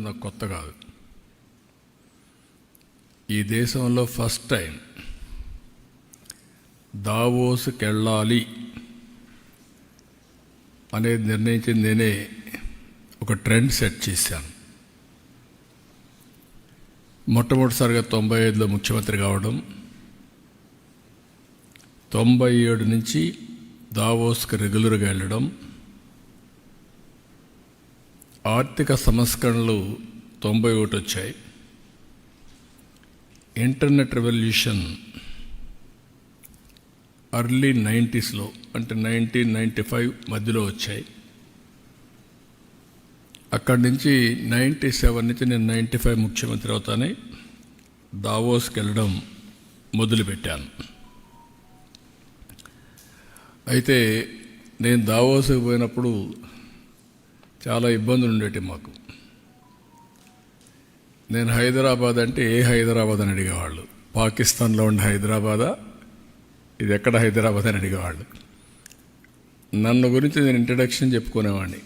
నాకు కొత్త కాదు. ఈ దేశంలో ఫస్ట్ టైం దావోస్కి వెళ్ళాలి అనేది నిర్ణయించింది నేనే. ఒక ట్రెండ్ సెట్ చేశాను. మొట్టమొదటిసారిగా 95లో ముఖ్యమంత్రి కావడం, 97 నుంచి దావోస్కి రెగ్యులర్గా వెళ్ళడం, ఆర్థిక సంస్కరణలు 91 వచ్చాయి, ఇంటర్నెట్ రెవల్యూషన్ ఎర్లీ 90స్లో అంటే 1995 మధ్యలో వచ్చాయి. అక్కడి నుంచి 97 నుంచి నేను 95 ముఖ్యమంత్రి అవుతానే దావోస్కి వెళ్ళడం మొదలుపెట్టాను. అయితే నేను దావోస్కి పోయినప్పుడు చాలా ఇబ్బందులు ఉండేవి మాకు. నేను హైదరాబాద్ అంటే ఏ హైదరాబాద్ అని అడిగేవాళ్ళు. పాకిస్తాన్లో ఉండే హైదరాబాదా, ఇది ఎక్కడ హైదరాబాద్ అని అడిగేవాళ్ళు. నన్ను గురించి నేను ఇంట్రడక్షన్ చెప్పుకునేవాడిని,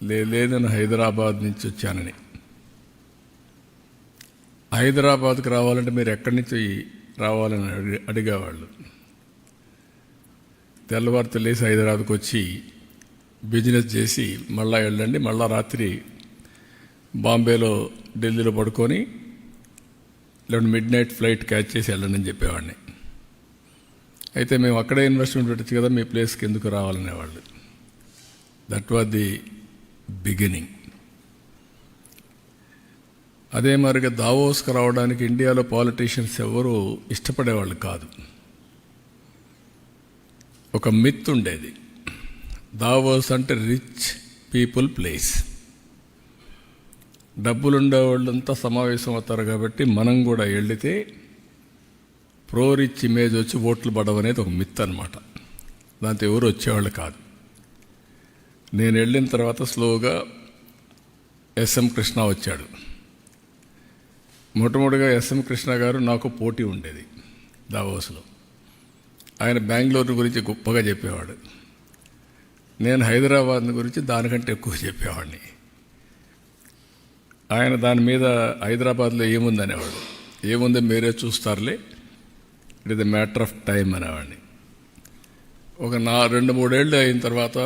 లేదు నేను హైదరాబాద్ నుంచి వచ్చానని. హైదరాబాద్కి రావాలంటే మీరు ఎక్కడి నుంచి రావాలని అడిగేవాళ్ళు. తెల్లవారు లేసి హైదరాబాద్కి వచ్చి బిజినెస్ చేసి మళ్ళా వెళ్ళండి, మళ్ళా రాత్రి బాంబేలో ఢిల్లీలో పడుకొని లేదంటే మిడ్ నైట్ ఫ్లైట్ క్యాచ్ చేసి వెళ్ళండి అని చెప్పేవాడిని. అయితే మేము అక్కడే ఇన్వెస్ట్మెంట్ పెట్టచ్చు కదా, మీ ప్లేస్కి ఎందుకు రావాలనేవాళ్ళు. That was the beginning. అదే మరిగా దావోస్కి రావడానికి ఇండియాలో పాలిటీషియన్స్ ఎవరు ఇష్టపడేవాళ్ళు కాదు. ఒక మిత్ ఉండేది, దావోస్ అంటే రిచ్ పీపుల్ ప్లేస్, డబ్బులుండే వాళ్ళంతా సమావేశం అవుతారు కాబట్టి మనం కూడా వెళితే ప్రో రిచ్ ఇమేజ్ వచ్చి ఓట్లు పడవనేది ఒక మిత్ అనమాట. దాంతో ఎవరు వచ్చేవాళ్ళు కాదు. నేను వెళ్ళిన తర్వాత స్లోగా ఎస్ఎం కృష్ణ వచ్చాడు. మొట్టమొదటిగా ఎస్ఎం కృష్ణ గారు నాకు పోటీ ఉండేది దావోస్లో. ఆయన బెంగళూరు గురించి గొప్పగా చెప్పేవాడు, నేను హైదరాబాద్ గురించి దానికంటే ఎక్కువ చెప్పేవాడిని. ఆయన దాని మీద హైదరాబాద్లో ఏముంది అనేవాడు. ఏముంది మీరే చూస్తారులే, it is the matter of time అనేవాడిని. ఒక 2-3 ఏళ్ళు అయిన తర్వాత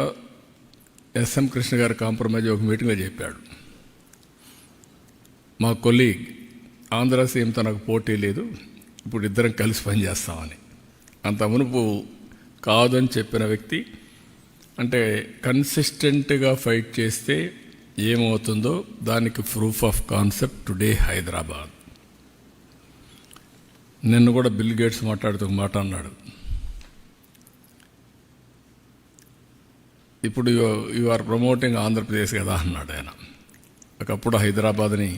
ఎస్ఎం కృష్ణ గారు కాంప్రమైజ్ ఒక మీటింగ్లో చెప్పాడు, మా కొలీగ్ ఆంధ్ర సీఎంతో నాకు పోటీ లేదు, ఇప్పుడు ఇద్దరం కలిసి పనిచేస్తామని. అంత మునుపు కాదు అని చెప్పిన వ్యక్తి. అంటే కన్సిస్టెంట్గా ఫైట్ చేస్తే ఏమవుతుందో దానికి proof of concept today Hyderabad. నిన్ను కూడా బిల్ గేట్స్ మాట్లాడుతూ మాట అన్నాడు, ఇప్పుడు యు ఆర్ ప్రమోటింగ్ ఆంధ్రప్రదేశ్ కదా అన్నాడు ఆయన. ఒకప్పుడు హైదరాబాద్ని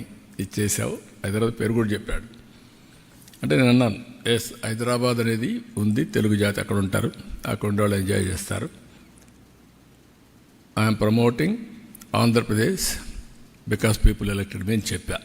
ఇచ్చేసావు, హైదరాబాద్ పేరు కూడా చెప్పాడు. అంటే నేను అన్నాను, ఎస్ హైదరాబాద్ అనేది ఉంది, తెలుగు జాతి అక్కడ ఉంటారు, అక్కడ ఉండే వాళ్ళు ఎంజాయ్ చేస్తారు. I'm promoting Andhra Pradesh because people elected మీ అని చెప్పా.